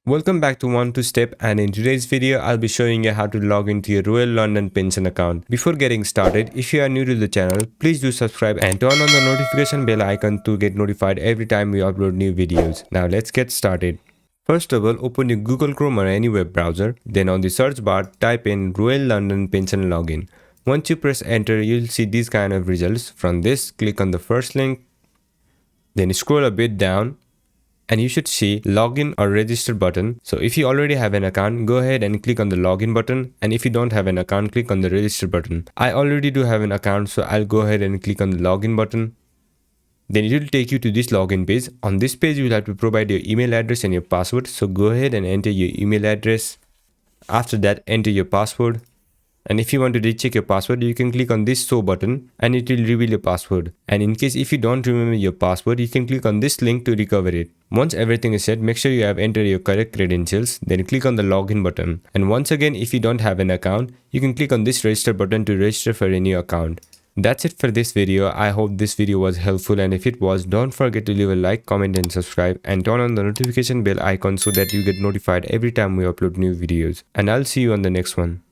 Welcome back to One Two Step, and in today's video I'll be showing you how to log into your Royal London Pension account. Before getting started, if you are new to the channel, please do subscribe and turn on the notification bell icon to get notified every time we upload new videos. Now let's get started. First of all, open your Google Chrome or any web browser. Then on the search bar, type in Royal London Pension Login. Once you press enter, you'll see these kind of results. From this, click on the first link, then scroll a bit down, and you should see login or register button. So if you already have an account, go ahead and click on the login button, and if you don't have an account, click on the register button. I already do have an account, so I'll go ahead and click on the login button. Then it will take you to this login page. On this page, you will have to provide your email address and your password. So go ahead and enter your email address. After that, enter your password. And if you want to recheck your password, you can click on this show button and it will reveal your password. And in case if you don't remember your password, you can click on this link to recover it. Once everything is set, make sure you have entered your correct credentials, then click on the login button. And once again, if you don't have an account, you can click on this register button to register for a new account. That's it for this video. I hope this video was helpful, and if it was, don't forget to leave a like, comment and subscribe, and turn on the notification bell icon so that you get notified every time we upload new videos. And I'll see you on the next one.